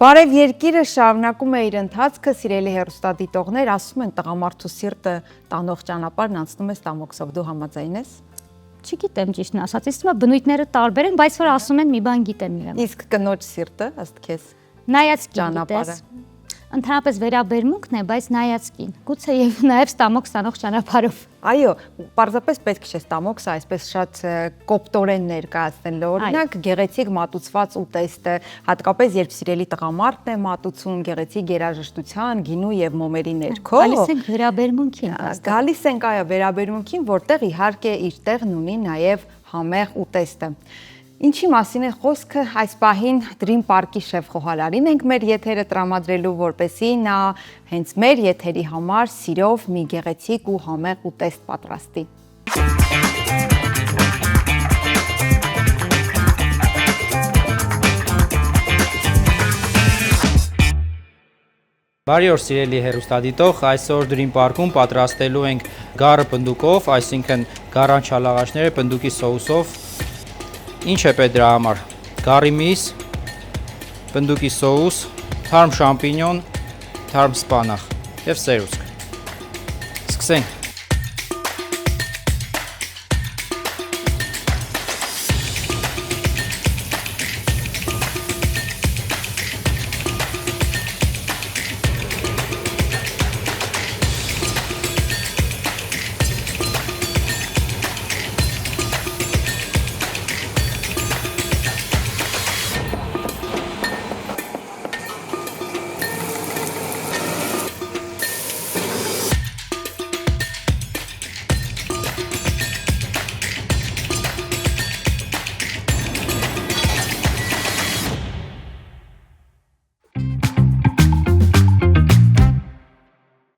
Բարև երկիրը շարունակում է իր ընթացքը, սիրելի հեռուստադիտողներ, ասում են տղամարդու սիրտը տանող ճանապարհն անցնում է ստամոքսով, դու համաձայն ես։ Չգիտեմ ճիշտն ասած, իսկ հիմա բնույթները տարբեր են, բայց որ ասում են մի բան գիտեմ իրեն։ Իսկ կնոջ սիրտը, ըստ քեզ, նայած ճանապարհը։ Ընդհանրապես վերաբերմունքն է, բայց նայած կին։ Գուցե եւ նաեւ ստամոքս տանող ճանապարհով։ Այո, պարզապես պետք չէ ստամոքսը այսպես շատ կոպտորեն ներկայացնել, օրինակ գեղեցիկ մատուցված ուտեստը, հատկապես երբ սիրելի տղամարդն է մատուցում գեղեցիկ երաժշտության, գինու եւ մոմերի ներքո։ Գալիս ենք վերաբերմունքին։ Գալիս ենք այո վերաբերմունքին, որտեղ իհարկե իր տեղն ունի նաեւ համեղ ուտեստը։ Ինչի մասին է խոսքը այս պահին Dream Park-ի շեֆ Խոհարարին ենք մեր եթերը տրամադրելու, որպեսզի նա հենց մեր եթերի համար սիրով մի գեղեցիկ ու համեղ ուտեստ պատրաստի։ Բարի օր սիրելի հեռուստադիտող, այսօր Dream Park-ում պատրաստելու ենք գառը պնդուկով, այսինքն գառանչալաղաշները պնդուկի սոուսով։ Ինչ է պետք դրա համար։ Գառի միս, պնդուկի սոուս, թարմ շամպինյոն, թարմ սպանախ եւ սերուսք։ Սկսենք։